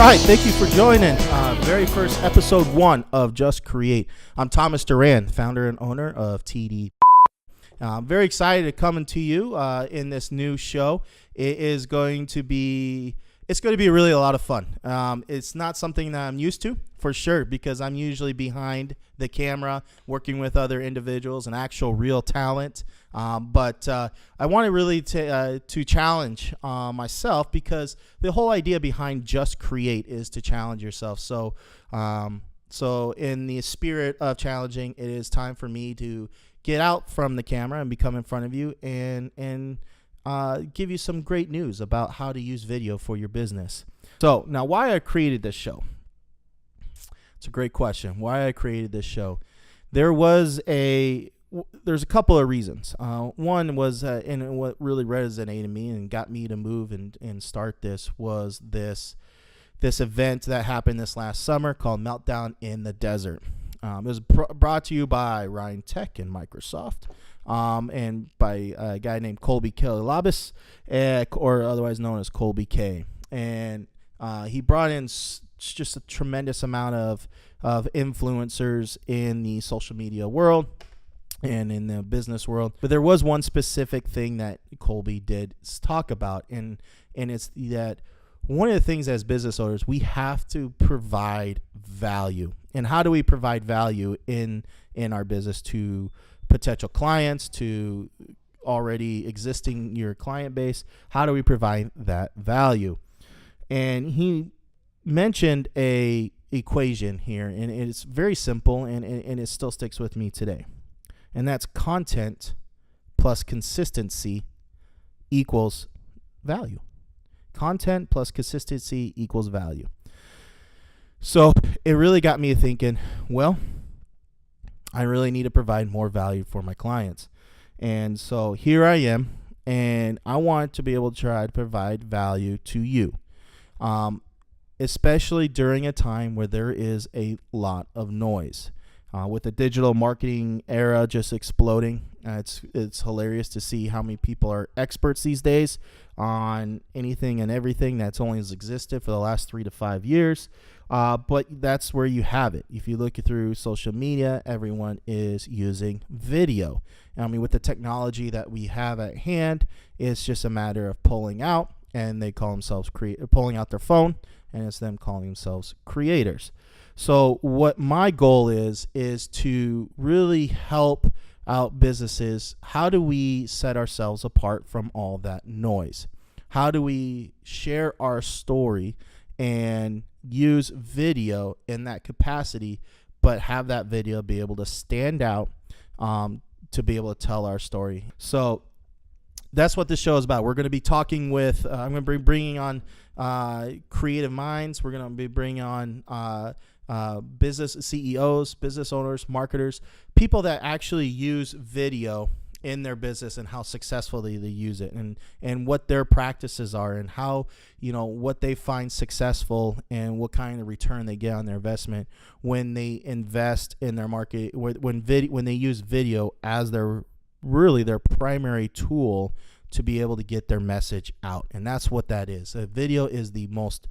right, thank you for joining. Very first episode 1 of Just Create. I'm Thomas Duran, founder and owner of TD. I'm very excited to come to you in this new show. It's going to be really a lot of fun. It's not something that I'm used to, for sure, because I'm usually behind the camera working with other individuals and actual real talent. But I want really to challenge myself, because the whole idea behind Just Create is to challenge yourself. So in the spirit of challenging, it is time for me to get out from the camera and become in front of you and give you some great news about how to use video for your business. So now, why I created this show? It's a great question. Why I created this show? There's a couple of reasons. One was, and what really resonated with me and got me to move and start this was this event that happened this last summer called Meltdown in the Desert. It was brought to you by Ryan Tech and Microsoft, and by a guy named Colby Kalabis, or otherwise known as Colby K. And he brought in just a tremendous amount of influencers in the social media world and in the business world. But there was one specific thing that Colby did talk about, and it's that one of the things as business owners, we have to provide value. And how do we provide value in our business to potential clients, to already existing your client base? How do we provide that value? And he mentioned a equation here, and it's very simple, and it still sticks with me today. And that's content plus consistency equals value. Content plus consistency equals value. So it really got me thinking, well, I really need to provide more value for my clients. And so here I am, and I want to be able to try to provide value to you, especially during a time where there is a lot of noise. With the digital marketing era just exploding, it's hilarious to see how many people are experts these days on anything and everything that's only has existed for the last 3 to 5 years. But that's where you have it. If you look through social media, everyone is using video. I mean, with the technology that we have at hand, it's just a matter of pulling out, and they call themselves pulling out their phone, and it's them calling themselves creators. So what my goal is to really help out businesses. How do we set ourselves apart from all that noise? How do we share our story and use video in that capacity, but have that video be able to stand out, to be able to tell our story? So that's what this show is about. We're going to be talking with, I'm going to be bringing on creative minds. We're going to be bringing on business CEOs, business owners, marketers, people that actually use video in their business and how successfully they use it, and what their practices are, and how, what they find successful, and what kind of return they get on their investment when they invest in their market, when they use video as their primary tool to be able to get their message out. And that's what that is. A video is the most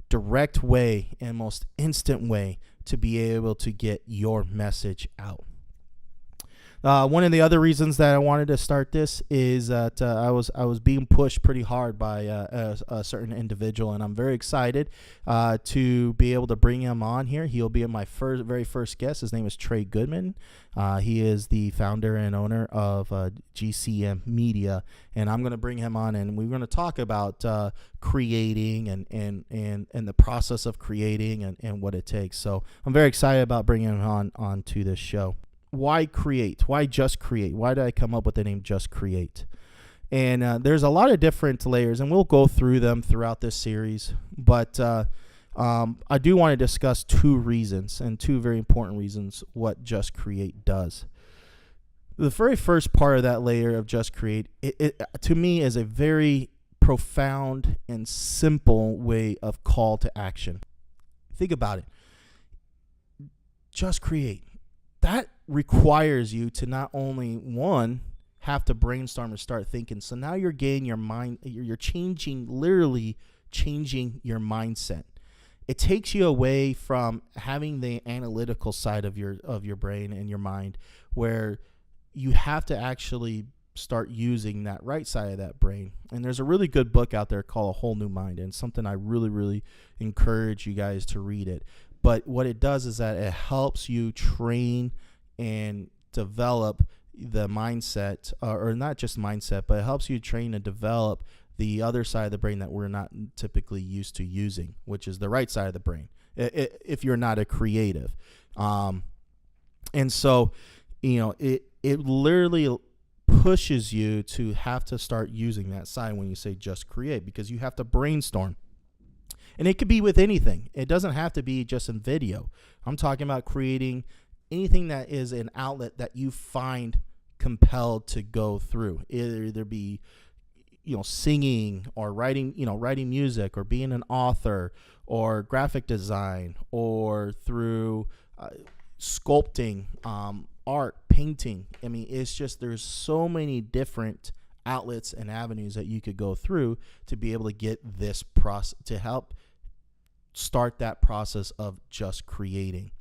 direct way and most instant way to be able to get your message out. One of the other reasons that I wanted to start this is that I was being pushed pretty hard by a certain individual, and I'm very excited to be able to bring him on here. He'll be my very first guest. His name is Trey Goodman. He is the founder and owner of GCM Media, and I'm going to bring him on, and we're going to talk about creating and the process of creating and what it takes. So I'm very excited about bringing him on to this show. Why create? Why Just Create? Why did I come up with the name Just Create? And there's a lot of different layers, and we'll go through them throughout this series. But I do want to discuss 2 reasons, and 2 very important reasons, what Just Create does. The very first part of that layer of Just Create, it to me is a very profound and simple way of call to action. Think about it. Just create. That requires you to not only, one, have to brainstorm and start thinking. So now you're getting your mind, you're changing literally changing your mindset. It takes you away from having the analytical side of your brain and your mind, where you have to actually start using that right side of that brain. And there's a really good book out there called A Whole New Mind, and something I really, really encourage you guys to read it. But what it does is that it helps you train and develop the mindset, or not just mindset, but it helps you train and develop the other side of the brain that we're not typically used to using, which is the right side of the brain, if you're not a creative. And so, it literally pushes you to have to start using that side when you say just create, because you have to brainstorm. And it could be with anything. It doesn't have to be just in video. I'm talking about creating anything that is an outlet that you find compelled to go through. Either be singing, or writing music, or being an author, or graphic design, or through sculpting, art, painting. I mean, it's just, there's so many different outlets and avenues that you could go through to be able to get this process, to help start that process of just creating.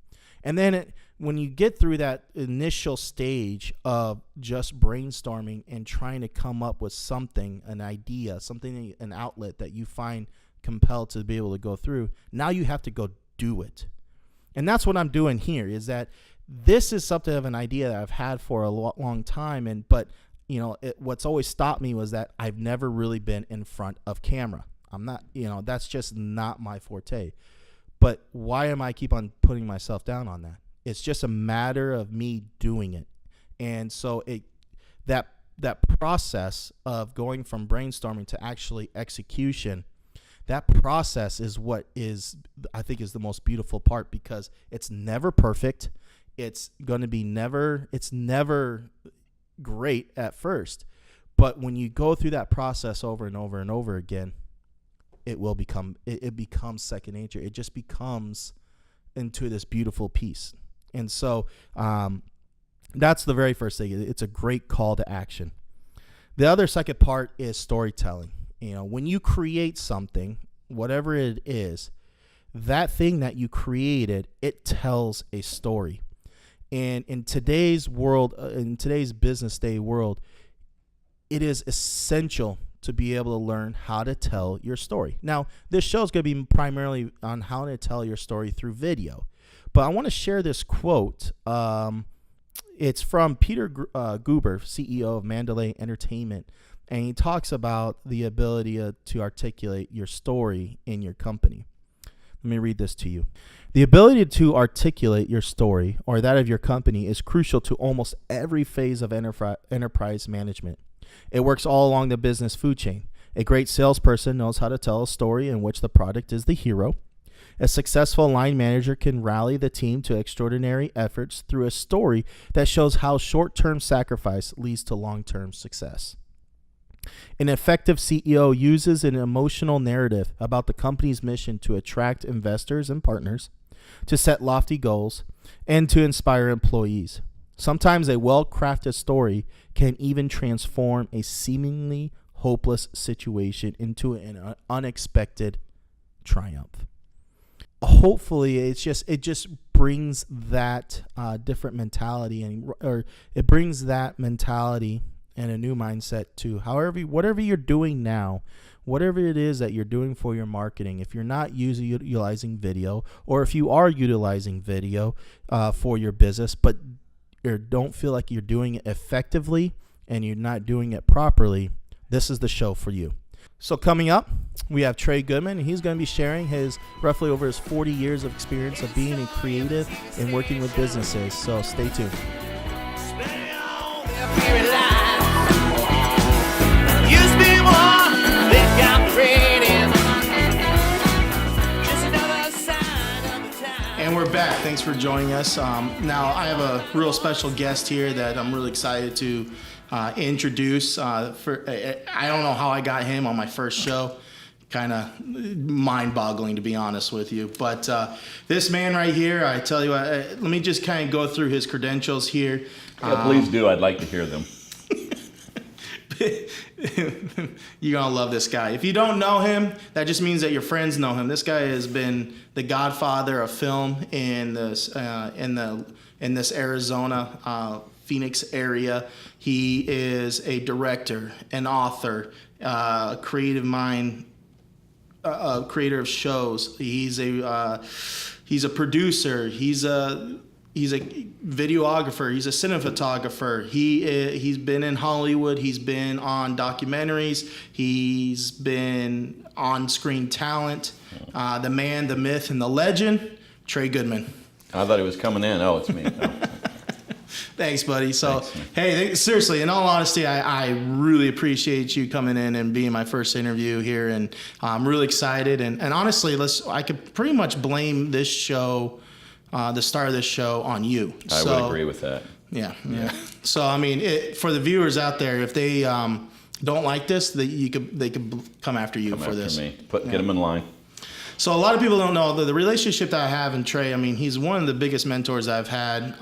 And then when you get through that initial stage of just brainstorming and trying to come up with something, an idea, something, an outlet that you find compelled to be able to go through, now you have to go do it. And that's what I'm doing here, is that this is something of an idea that I've had for a long time. But what's always stopped me was that I've never really been in front of camera. I'm not, that's just not my forte. But why am I keep on putting myself down on that? It's just a matter of me doing it. And so that process of going from brainstorming to actually execution, that process is what I think is the most beautiful part, because it's never perfect. It's going to be it's never great at first. But when you go through that process over and over and over again, it becomes second nature. It just becomes into this beautiful piece. And so that's the very first thing. It's a great call to action. The other second part is storytelling. When you create something, whatever it is, that thing that you created, it tells a story. And in today's world, in today's business day world, it is essential to be able to learn how to tell your story. Now, this show is going to be primarily on how to tell your story through video. But I want to share this quote. It's from Peter Guber, CEO of Mandalay Entertainment. And he talks about the ability to articulate your story in your company. Let me read this to you. The ability to articulate your story, or that of your company, is crucial to almost every phase of enterprise management. It works all along the business food chain. A great salesperson knows how to tell a story in which the product is the hero. A successful line manager can rally the team to extraordinary efforts through a story that shows how short-term sacrifice leads to long-term success. An effective CEO uses an emotional narrative about the company's mission to attract investors and partners, to set lofty goals, and to inspire employees. Sometimes a well-crafted story can even transform a seemingly hopeless situation into an unexpected triumph. Hopefully, it just brings that different mentality, or it brings that mentality and a new mindset to whatever you're doing now, whatever it is that you're doing for your marketing. If you're not utilizing video, or if you are utilizing video for your business, but you don't feel like you're doing it effectively and you're not doing it properly, this is the show for you. So coming up, we have Trey Goodman, and he's going to be sharing roughly over his 40 years of experience of being a creative and working with businesses. So stay tuned. And we're back. Thanks for joining us. Now, I have a real special guest here that I'm really excited to introduce. I don't know how I got him on my first show. Kind of mind-boggling, to be honest with you. But this man right here, I tell you what, let me just kind of go through his credentials here. Yeah, please do. I'd like to hear them. You're gonna love this guy. If you don't know him, that just means that your friends know him. This guy has been the godfather of film in this in this Arizona, Phoenix area. He is a director, an author, creative mind, creator of shows. He's a producer. He's a videographer. He's a cinematographer. He's been in Hollywood. He's been on documentaries. He's been on-screen talent. The man, the myth, and the legend, Trey Goodman. I thought he was coming in. Oh, it's me. No. Thanks, buddy. So, Thanks, hey, seriously, in all honesty, I really appreciate you coming in and being my first interview here, and I'm really excited. And honestly, I could pretty much blame this show, the start of this show, on you. I would agree with that. Yeah. So, I mean, for the viewers out there, if they don't like this, they could come after you for this. Me. Get them in line. So a lot of people don't know the relationship that I have in Trey. I mean, he's one of the biggest mentors I've had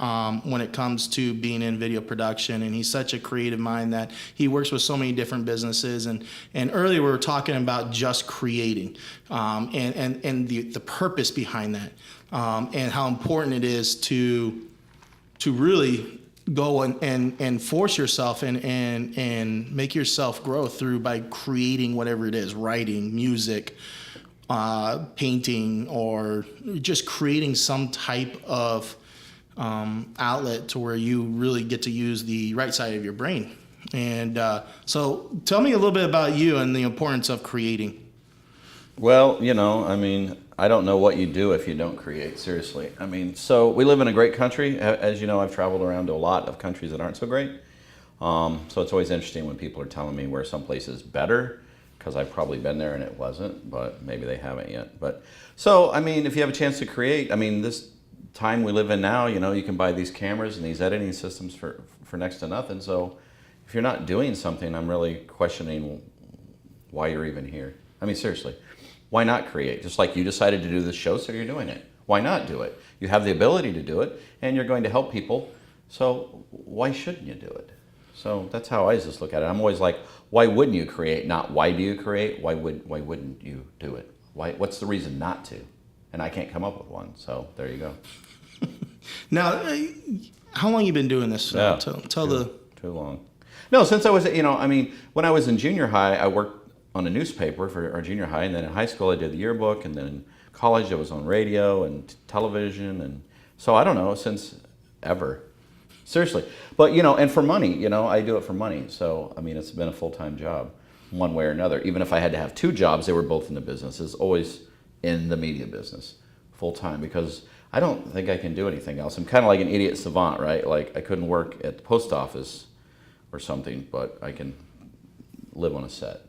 when it comes to being in video production, and he's such a creative mind that he works with so many different businesses. And earlier we were talking about just creating and the purpose behind that, and how important it is to really go and force yourself and make yourself grow by creating whatever it is, writing, music, painting, or just creating some type of outlet to where you really get to use the right side of your brain. And so tell me a little bit about you and the importance of creating. Well, I mean, I don't know what you do if you don't create, seriously. I mean, so we live in a great country. As you know, I've traveled around to a lot of countries that aren't so great. So it's always interesting when people are telling me where some place is better, because I've probably been there and it wasn't, but maybe they haven't yet. But so, I mean, if you have a chance to create, I mean, this time we live in now, you can buy these cameras and these editing systems for next to nothing. So if you're not doing something, I'm really questioning why you're even here. I mean, seriously, why not create? Just like you decided to do this show, so you're doing it. Why not do it? You have the ability to do it, and you're going to help people, so why shouldn't you do it? So that's how I just look at it. I'm always like, why wouldn't you create? Not why do you create? Why wouldn't you do it? What's the reason not to? And I can't come up with one. So there you go. Now, how long you been doing this? Too long. No, since I was, I mean, when I was in junior high, I worked on a newspaper for our junior high, and then in high school I did the yearbook, and then in college I was on radio and television, and so I don't know, since ever. Seriously. But, and for money, I do it for money. So, I mean, it's been a full-time job one way or another. Even if I had to have two jobs, they were both in the businesses, always in the media business, full-time, because I don't think I can do anything else. I'm kind of like an idiot savant, right? Like, I couldn't work at the post office or something, but I can live on a set.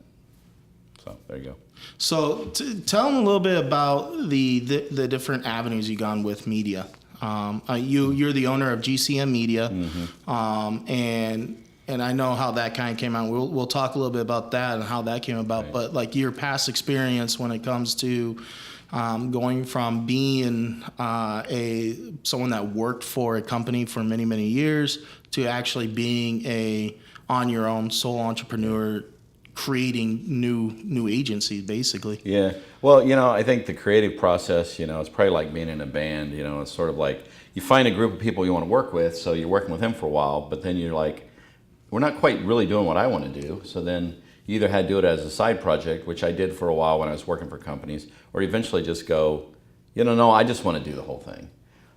So, there you go. So, tell them a little bit about the different avenues you've gone with media. You're the owner of GCM Media, and I know how that kind of came out. We'll talk a little bit about that and how that came about. Right. But like your past experience when it comes to going from being someone that worked for a company for many years to actually being a on your own sole entrepreneur, creating new agencies, basically. Yeah. Well, I think the creative process, it's probably like being in a band. It's sort of like you find a group of people you want to work with, so you're working with them for a while, but then you're like, we're not quite really doing what I want to do. So then you either had to do it as a side project, which I did for a while when I was working for companies, or eventually just go, no, I just want to do the whole thing.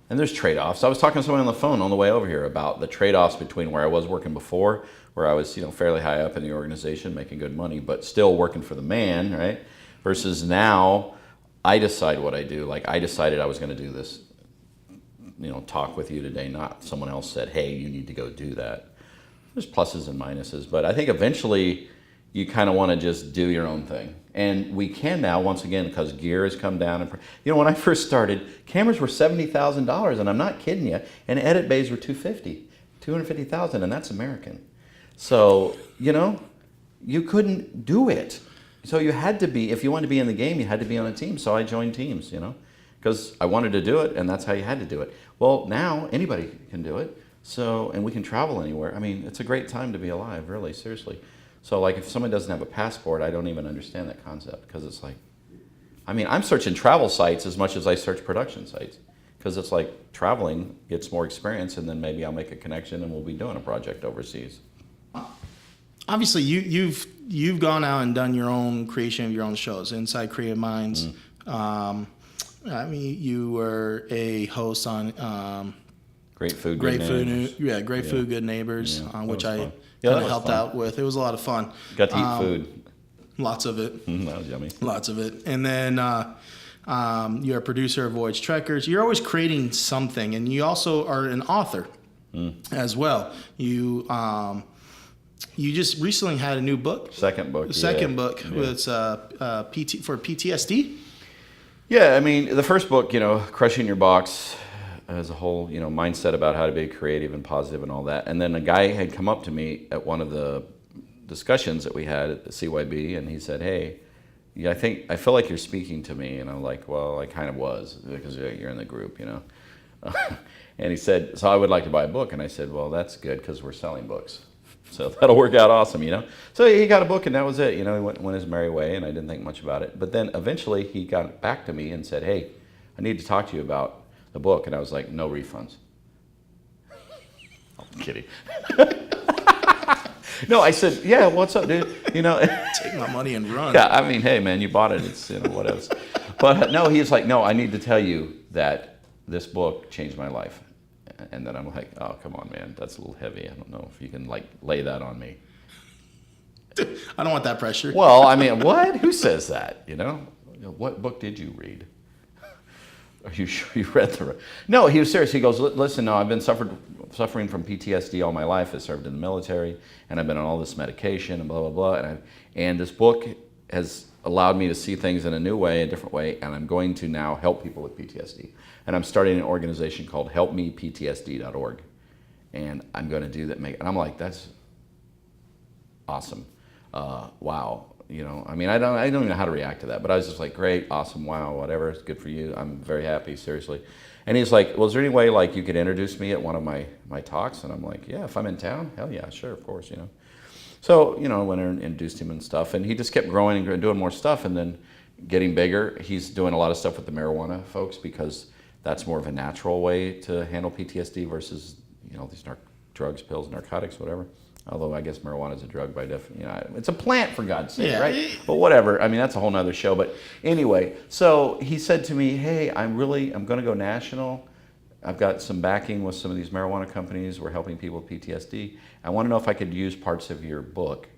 And there's trade-offs. I was talking to someone on the phone on the way over here about the trade-offs between where I was working before, where I was, fairly high up in the organization, making good money, but still working for the man, right? Versus now, I decide what I do. Like, I decided I was going to do this, talk with you today, not someone else said, hey, you need to go do that. There's pluses and minuses, but I think eventually you kind of want to just do your own thing. And we can now, once again, because gear has come down. And when I first started, cameras were $70,000, and I'm not kidding you, and edit bays were $250,000, and that's American. So, you couldn't do it. So you had to be, if you wanted to be in the game, you had to be on a team. So I joined teams, because I wanted to do it, and that's how you had to do it. Well, now anybody can do it. So, and we can travel anywhere. I mean, it's a great time to be alive, really, seriously. So like if someone doesn't have a passport, I don't even understand that concept, because it's like, I mean, I'm searching travel sites as much as I search production sites, because it's like traveling gets more experience, and then maybe I'll make a connection and we'll be doing a project overseas. Obviously, you've gone out and done your own creation of your own shows, Inside Creative Minds. I mean, you were a host on Great Food, Great Good Food, Neighbors. Great Food, Good Neighbors, which I fun. kind of helped out with. It was a lot of fun. Got to eat food. Lots of it. That was yummy. Lots of it. And then you're a producer of Voyage Trekkers. You're always creating something, and you also are an author as well. You just recently had a new book. Second book. Was for PTSD. Yeah, I mean, the first book, Crushing Your Box, as a whole, mindset about how to be creative and positive and all that. And then a guy had come up to me at one of the discussions that we had at the CYB, and he said, "Hey, yeah, I feel like you're speaking to me." And I'm like, "Well, I kind of was, because you're in the group, And he said, "So I would like to buy a book." And I said, "Well, that's good, because we're selling books. So that'll work out awesome, So he got a book, and that was it. He went his merry way, and I didn't think much about it. But then eventually he got back to me and said, "Hey, I need to talk to you about the book." And I was like, "No refunds." I'm kidding. No, I said, "Yeah, what's up, dude?" Take my money and run. Yeah, I mean, hey, man, you bought it. It's, what else? But no, he's like, "No, I need to tell you that this book changed my life." And then I'm like, "Oh, come on, man, that's a little heavy. I don't know if you can lay that on me." I don't want that pressure. Well, I mean, what? Who says that? What book did you read? Are you sure you read the? No, he was serious. He goes, "Listen, no, I've been suffering from PTSD all my life. I served in the military, and I've been on all this medication and blah blah blah. And this book has allowed me to see things in a new way, a different way, and I'm going to now help people with PTSD. And I'm starting an organization called HelpMePTSD.org, and I'm going to do that." And I'm like, "That's awesome! Wow." I mean, I don't even know how to react to that, but I was just like, "Great, awesome, wow, whatever, it's good for you. I'm very happy, seriously." And he's like, "Well, is there any way you could introduce me at one of my talks?" And I'm like, "Yeah, if I'm in town, hell yeah, sure, of course, So, I went and introduced him and stuff, and he just kept growing and doing more stuff, and then getting bigger. He's doing a lot of stuff with the marijuana folks, because that's more of a natural way to handle PTSD versus, these drugs, pills, narcotics, whatever. Although I guess marijuana is a drug by definition. It's a plant, for God's sake, right? But whatever. I mean, that's a whole nother show. But anyway, so he said to me, "Hey, I'm going to go national. I've got some backing with some of these marijuana companies. We're helping people with PTSD. I want to know if I could use parts of your book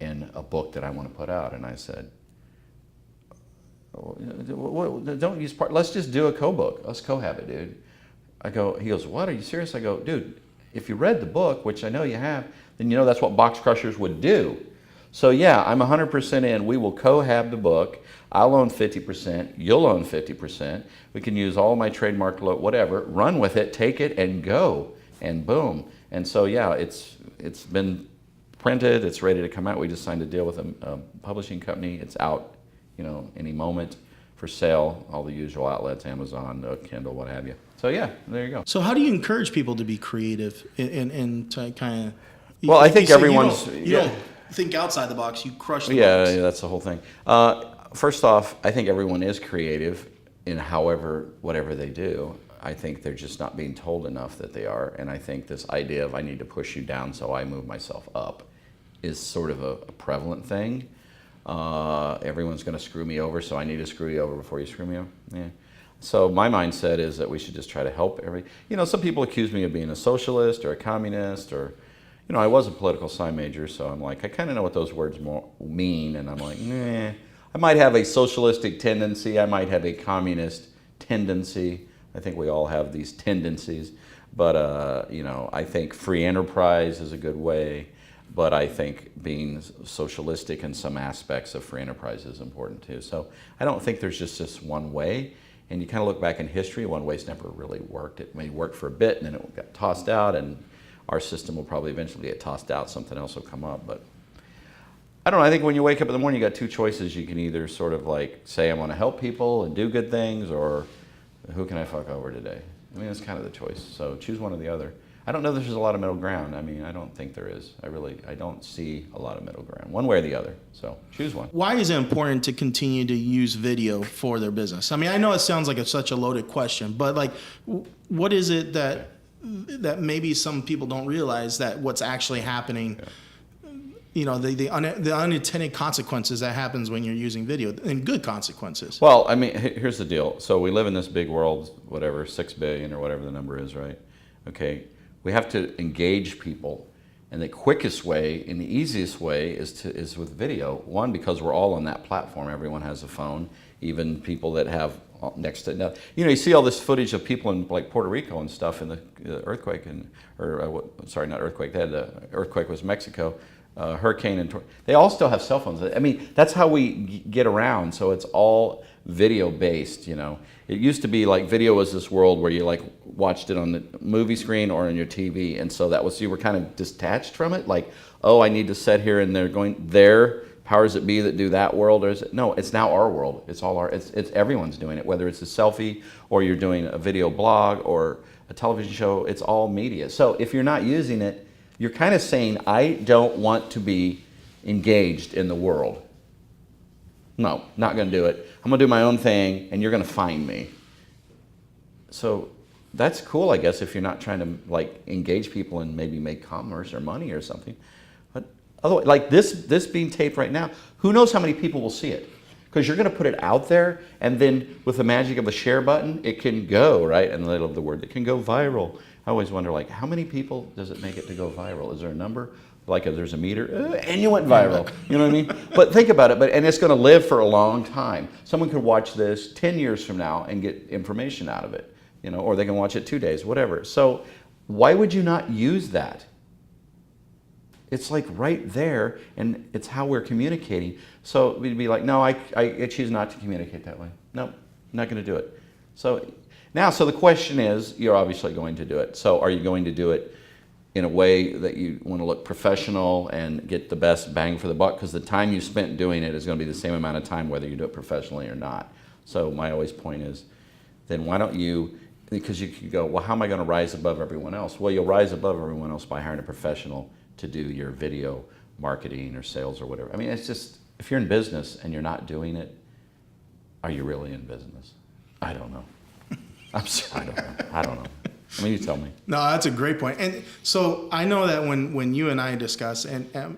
in a book that I want to put out." And I said, "Don't use part. Let's just do a co-book. Let's co-have it, dude." He goes, "What? Are you serious?" I go, "Dude, if you read the book, which I know you have, then that's what Box Crushers would do. So yeah, I'm 100% in. We will co-have the book. I'll own 50%. You'll own 50%. We can use all my trademark, whatever. Run with it. Take it and go. And boom." And so yeah, it's been printed. It's ready to come out. We just signed a deal with a publishing company. It's out, any moment, for sale. All the usual outlets: Amazon, Kindle, what have you. So yeah, there you go. So how do you encourage people to be creative and to kind of? Well, I think everyone's. You don't think outside the box. You crush the box. Yeah, that's the whole thing. First off, I think everyone is creative in whatever they do. I think they're just not being told enough that they are. And I think this idea of "I need to push you down so I move myself up" is sort of a prevalent thing. Everyone's going to screw me over, so I need to screw you over before you screw me over. Yeah. So my mindset is that we should just try to help some people accuse me of being a socialist or a communist, or, I was a political science major, so I'm like, I kind of know what those words mean, and I'm like, nah. I might have a socialistic tendency. I might have a communist tendency. I think we all have these tendencies. But, I think free enterprise is a good way. But I think being socialistic in some aspects of free enterprise is important too. So I don't think there's just this one way. And you kind of look back in history, one way's never really worked. It may work for a bit, and then it got tossed out, and our system will probably eventually get tossed out. Something else will come up. But I don't know. I think when you wake up in the morning, you got two choices. You can either sort of say, "I want to help people and do good things," or "Who can I fuck over today?" I mean, that's kind of the choice. So choose one or the other. I don't know if there's a lot of middle ground. I mean, I don't think there is. I don't see a lot of middle ground, one way or the other. So choose one. Why is it important to continue to use video for their business? I mean, I know it sounds like it's such a loaded question, but like, what is it that maybe some people don't realize that what's actually happening? You know, the unintended consequences that happens when you're using video, and good consequences. Well, I mean, here's the deal. So we live in this big world, whatever, 6 billion or whatever the number is, right? Okay. We have to engage people, and the quickest way and the easiest way is with video. One, because we're all on that platform. Everyone has a phone, even people that have next to now. You know, you see all this footage of people in like Puerto Rico and stuff in the earthquake, sorry, not earthquake. They had the earthquake was Mexico, hurricane, and they all still have cell phones. I mean, that's how we get around. So it's all video based. You know, it used to be like video was this world where you like watched it on the movie screen or on your TV, and so that was, you were kind of detached from it. Like, oh, I need to sit here, and they're going there. Powers that be that do that world, or is it? No, it's now our world. It's all our. It's everyone's doing it. Whether it's a selfie or you're doing a video blog or a television show, it's all media. So if you're not using it, you're kind of saying, I don't want to be engaged in the world. No, not going to do it. I'm going to do my own thing, and you're going to find me. So that's cool, I guess, if you're not trying to like engage people and maybe make commerce or money or something. But otherwise, like this being taped right now, who knows how many people will see it? Because you're going to put it out there, and then with the magic of the share button, it can go, right? And I love the word, it can go viral. I always wonder, like, how many people does it make it to go viral? Is there a number? Like, if there's a meter, and you went viral. You know what I mean? But think about it. And it's going to live for a long time. Someone could watch this 10 years from now and get information out of it, you know, or they can watch it 2 days, whatever. So why would you not use that? It's like right there, and it's how we're communicating. So we'd be like, no, I choose not to communicate that way. No, I'm not going to do it. So the question is, you're obviously going to do it. So are you going to do it in a way that you want to look professional and get the best bang for the buck? Because the time you spent doing it is going to be the same amount of time whether you do it professionally or not. So my always point is, then why don't you, because you could go, well, how am I going to rise above everyone else? Well, you'll rise above everyone else by hiring a professional to do your video marketing or sales or whatever. I mean, it's just, if you're in business and you're not doing it, are you really in business? I don't know. I don't know. I mean, you tell me. No, that's a great point. And so I know that when you and I discuss, and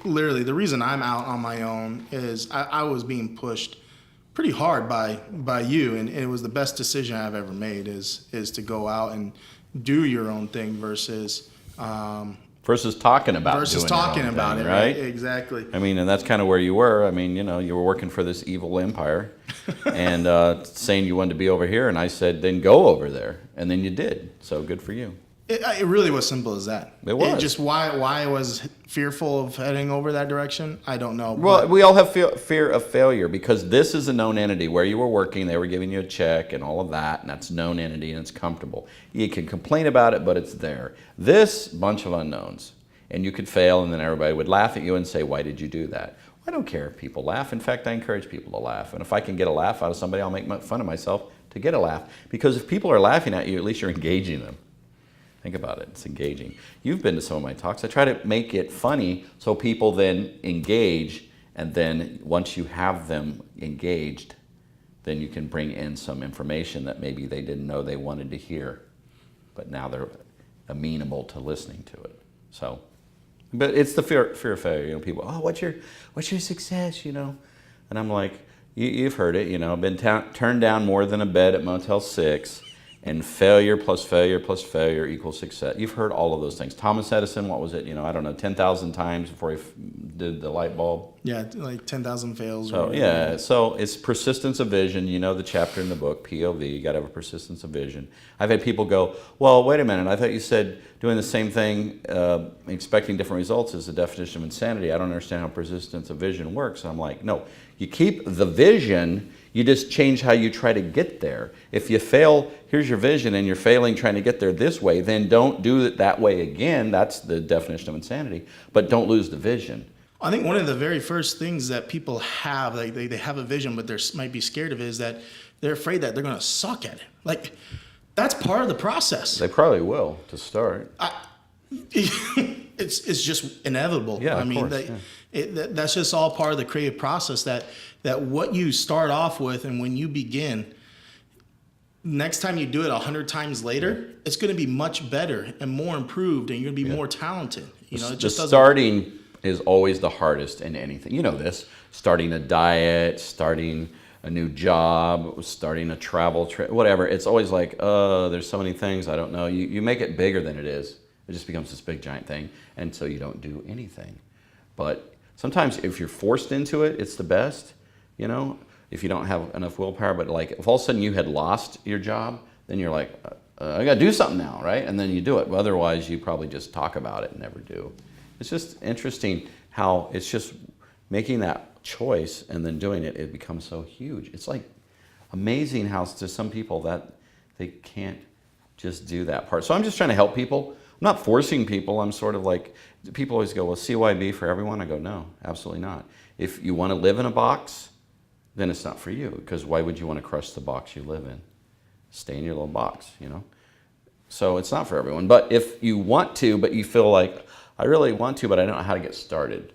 literally the reason I'm out on my own is I was being pushed pretty hard by you, and it was the best decision I've ever made is to go out and do your own thing versus talking about it, right? Exactly. I mean, and that's kind of where you were. I mean, you know, you were working for this evil empire and saying you wanted to be over here, and I said, then go over there, and then you did. So good for you. It really was simple as that. It was. Just why I was fearful of heading over that direction, I don't know. Well, we all have fear of failure because this is a known entity. Where you were working, they were giving you a check and all of that, and that's a known entity and it's comfortable. You can complain about it, but it's there. This bunch of unknowns, and you could fail, and then everybody would laugh at you and say, why did you do that? I don't care if people laugh. In fact, I encourage people to laugh. And if I can get a laugh out of somebody, I'll make fun of myself to get a laugh. Because if people are laughing at you, at least you're engaging them. Think about it. It's engaging. You've been to some of my talks. I try to make it funny so people then engage, and then once you have them engaged, then you can bring in some information that maybe they didn't know they wanted to hear, but now they're amenable to listening to it. So, but it's the fear of failure. You know, people, oh, what's your success? You know, and I'm like, you've heard it. You know, been turned down more than a bed at Motel 6. And failure plus failure plus failure equals success. You've heard all of those things. Thomas Edison, what was it? You know, I don't know, 10,000 times before he did the light bulb. Yeah, like 10,000 fails. So yeah, so it's persistence of vision. You know the chapter in the book, POV. You got to have a persistence of vision. I've had people go, well, wait a minute. I thought you said doing the same thing, expecting different results is the definition of insanity. I don't understand how persistence of vision works. And I'm like, no, you keep the vision. You just change how you try to get there. If you fail, here's your vision, and you're failing trying to get there this way, then don't do it that way again. That's the definition of insanity. But don't lose the vision. I think one of the very first things that people have, like they have a vision, but they might be scared of it, is that they're afraid that they're going to suck at it. Like, That's part of the process. They probably will to start. It's just inevitable. Yeah, I of mean, course, that's just all part of the creative process. That what you start off with, and when you begin, next time you do it 100 times later, it's going to be much better and more improved, and you're going to be more talented. You know, it just doesn't. Starting is always the hardest in anything. You know this. Starting a diet, starting a new job, starting a travel trip, whatever. It's always like, there's so many things I don't know. You make it bigger than it is. It just becomes this big giant thing, and so you don't do anything. But sometimes if you're forced into it, it's the best, you know, if you don't have enough willpower. But like if all of a sudden you had lost your job, then you're like, I got to do something now, right? And then you do it. But otherwise, you probably just talk about it and never do. It's just interesting how it's just making that choice and then doing it, it becomes so huge. It's like amazing how to some people that they can't just do that part. So I'm just trying to help people. I'm not forcing people. I'm sort of like, people always go, well, CYB for everyone? I go, no, absolutely not. If you want to live in a box, then it's not for you, because why would you want to crush the box you live in? Stay in your little box, you know? So it's not for everyone. But if you want to, but you feel like, I really want to, but I don't know how to get started,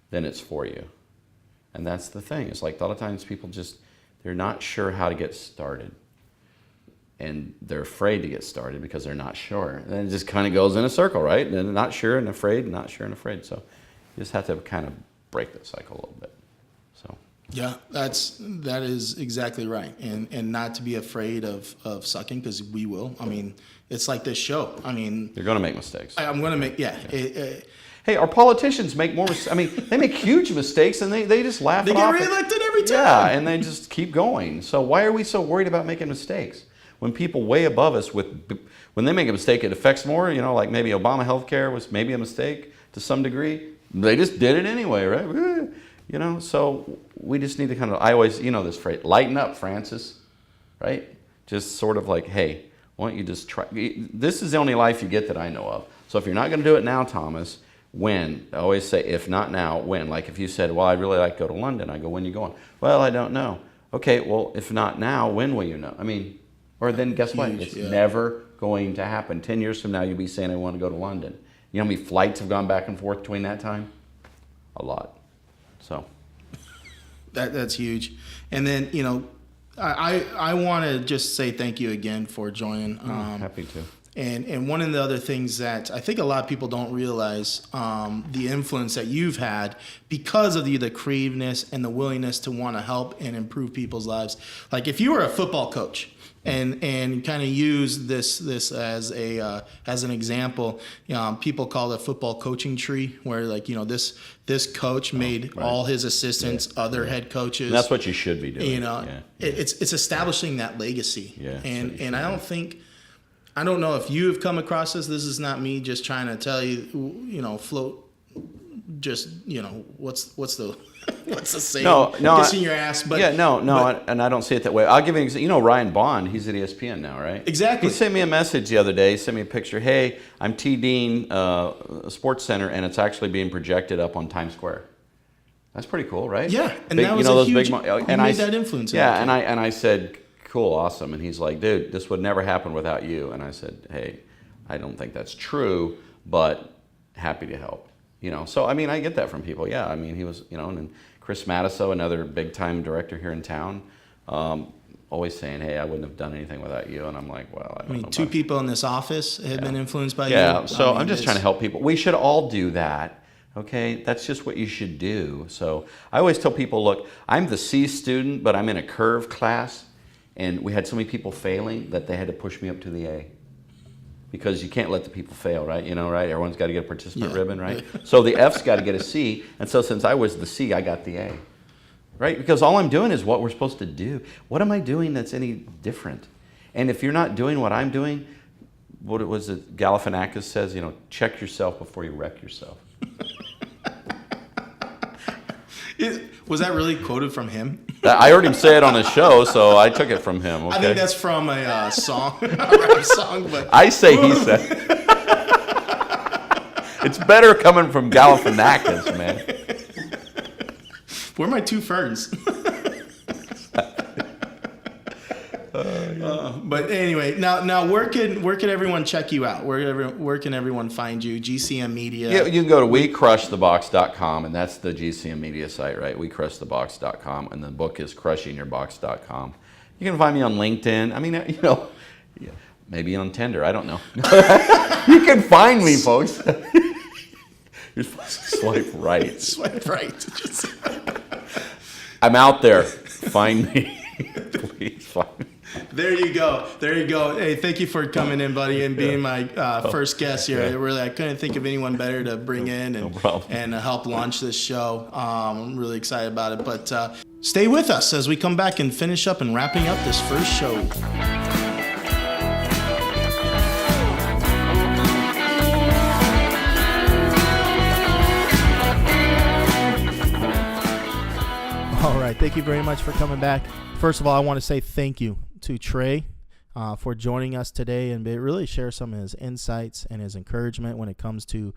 then it's for you. And that's the thing. It's like a lot of times people just, they're not sure how to get started. And they're afraid to get started because they're not sure. And then it just kind of goes in a circle, right? And then not sure and afraid, not sure and afraid. So you just have to kind of break that cycle a little bit. So yeah, that is exactly right. And not to be afraid of sucking, because we will. I mean, it's like this show. I mean, you're going to make mistakes. I'm going to make, hey, our politicians make more mistakes. I mean, they make huge mistakes and they just laugh it off. They get reelected every time. Yeah, and they just keep going. So why are we so worried about making mistakes? When people way above us, when they make a mistake, it affects more, you know, like maybe Obama healthcare was maybe a mistake to some degree. They just did it anyway, right? You know, so we just need to kind of, I always, you know this phrase, lighten up, Francis, right? Just sort of like, hey, why don't you just try? This is the only life you get that I know of. So if you're not going to do it now, Thomas, when? I always say, if not now, when? Like if you said, well, I'd really like to go to London. I go, when are you going? Well, I don't know. Okay, well, if not now, when will you know? I mean, or then guess what? It's never going to happen. 10 years from now, you'll be saying, I want to go to London. You know how many flights have gone back and forth between that time? A lot. So that's huge. And then, you know, I want to just say thank you again for joining. Happy to. And one of the other things that I think a lot of people don't realize, the influence that you've had because of the creativeness and the willingness to want to help and improve people's lives. Like if you were a football coach and kind of use this as an example, people call it football coaching tree, where like, you know, this coach made all his assistants other head coaches. And that's what you should be doing. You know, it's establishing that legacy. Yeah. And I don't know if you have come across this. This is not me just trying to tell you, you know, float. Just, you know, what's the saying? No, kissing your ass. But and I don't see it that way. I'll give you an example. You know, Ryan Bond, he's at ESPN now, right? Exactly. He sent me a message the other day. He sent me a picture. Hey, I'm TDing Sports Center, and it's actually being projected up on Times Square. That's pretty cool, right? Yeah, and that was a huge. And made that influence. Yeah, and I said, cool, awesome. And he's like, dude, this would never happen without you. And I said, hey, I don't think that's true, but happy to help. You know, so I mean, I get that from people. Yeah, I mean, he was, you know, and then Chris Matiso, another big-time director here in town, always saying, hey, I wouldn't have done anything without you. And I'm like, well, I don't know. Two people in this office have been influenced by you. Yeah, so I'm just trying to help people. We should all do that, okay? That's just what you should do. So I always tell people, look, I'm the C student, but I'm in a curve class, and we had so many people failing that they had to push me up to the A. Because you can't let the people fail, right? You know, right? Everyone's got to get a participant ribbon, right? So the F's got to get a C, and so since I was the C, I got the A, right? Because all I'm doing is what we're supposed to do. What am I doing that's any different? And if you're not doing what I'm doing, what it was it Galifianakis says, you know, check yourself before you wreck yourself. Was that really quoted from him? I heard him say it on his show, so I took it from him. Okay? I think that's from a song, a rap song. But I say he said. It's better coming from Galifianakis, man. Where are my two ferns? But anyway, now where can everyone check you out? Where can everyone find you? GCM Media. Yeah, you can go to WeCrushTheBox.com, and that's the GCM Media site, right? WeCrushTheBox.com, and the book is CrushingYourBox.com. You can find me on LinkedIn. I mean, maybe on Tinder. I don't know. You can find me, folks. You're supposed to swipe right. Swipe right. I'm out there. Find me. Please find me. There you go. Hey, thank you for coming in, buddy, and being my first guest here. I couldn't think of anyone better to bring in and help launch this show. I'm really excited about it. But stay with us as we come back and finish up and wrapping up this first show. All right. Thank you very much for coming back. First of all, I want to say thank you to Trey for joining us today and really share some of his insights and his encouragement when it comes to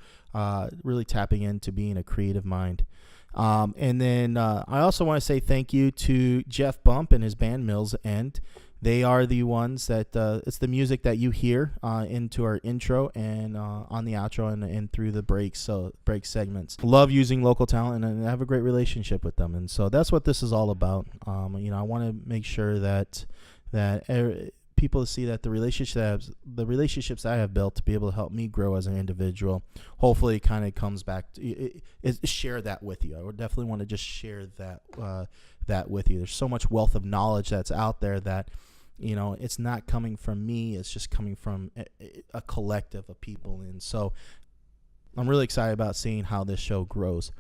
really tapping into being a creative mind. And then I also want to say thank you to Jeff Bump and his band Mills End. They are the ones that it's the music that you hear into our intro and on the outro and through the break segments. Love using local talent and I have a great relationship with them, and so that's what this is all about. I want to make sure that people see that the relationships I have built to be able to help me grow as an individual, hopefully, kind of comes back to share that with you. I would definitely want to just share that with you. There's so much wealth of knowledge that's out there that it's not coming from me. It's just coming from a collective of people. And so I'm really excited about seeing how this show grows.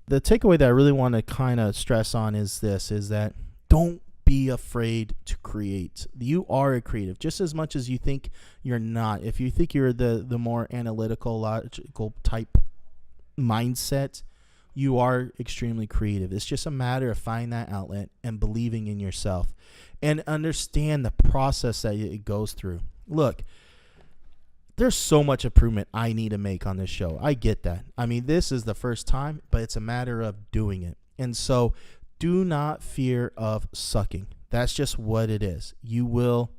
The takeaway that I really want to kind of stress on is that don't be afraid to create. You are a creative just as much as you think you're not. If you think you're the more analytical, logical type mindset, you are extremely creative. It's just a matter of finding that outlet and believing in yourself and understand the process that it goes through. Look, there's so much improvement I need to make on this show. I get that. I mean, this is the first time, but it's a matter of doing it. And so do not fear of sucking. That's just what it is. You will,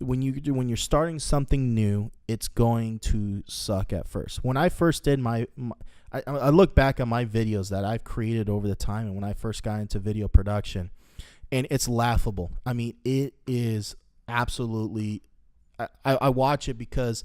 when you're starting something new, it's going to suck at first. When I first did I look back at my videos that I've created over the time and when I first got into video production, and it's laughable. I mean, it is absolutely, I watch it because,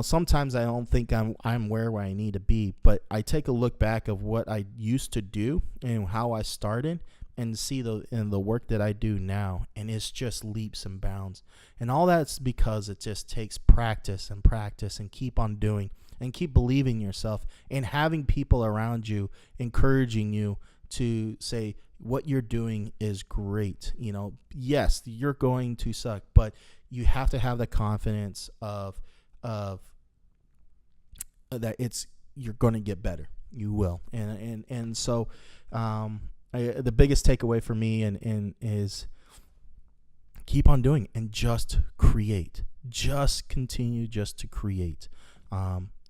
sometimes I don't think I'm where I need to be, but I take a look back of what I used to do and how I started and see the work that I do now, and it's just leaps and bounds. And all that's because it just takes practice and keep on doing and keep believing in yourself and having people around you encouraging you to say what you're doing is great. Yes, you're going to suck, but you have to have the confidence of that you're going to get better. You will. And so the biggest takeaway for me and is keep on doing it and just create. Just continue just to create.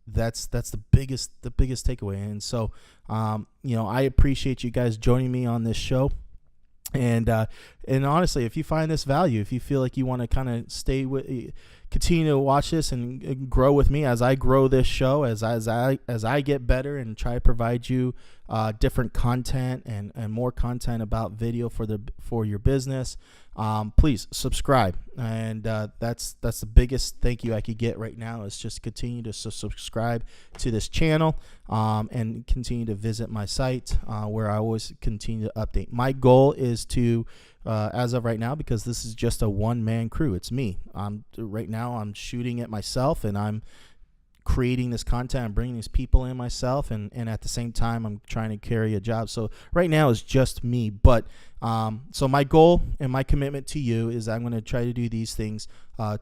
That's the biggest takeaway. And so I appreciate you guys joining me on this show. And honestly, if you find this value, if you feel like you want to kind of continue to watch this and grow with me as I grow this show, as I get better and try to provide you different content and more content about video for your business, please subscribe. And that's the biggest thank you I could get right now is just continue to subscribe to this channel and continue to visit my site where I always continue to update. My goal is to as of right now, because this is just a one-man crew, it's me. Right now I'm shooting it myself and I'm creating this content. I'm bringing these people in myself, and at the same time I'm trying to carry a job. So right now it's just me, but so my goal and my commitment to you is I'm going to try to do these things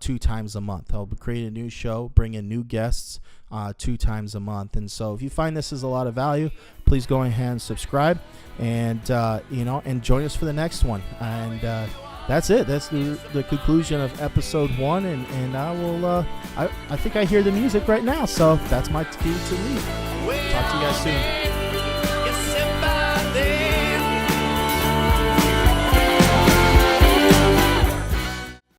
2 times a month. I'll create a new show, bring in new guests 2 times a month. And so if you find this is a lot of value, please go ahead and subscribe and and join us for the next one. And that's it. That's the conclusion of episode 1, and I will I think I hear the music right now, so that's my cue to leave. Talk to you guys soon.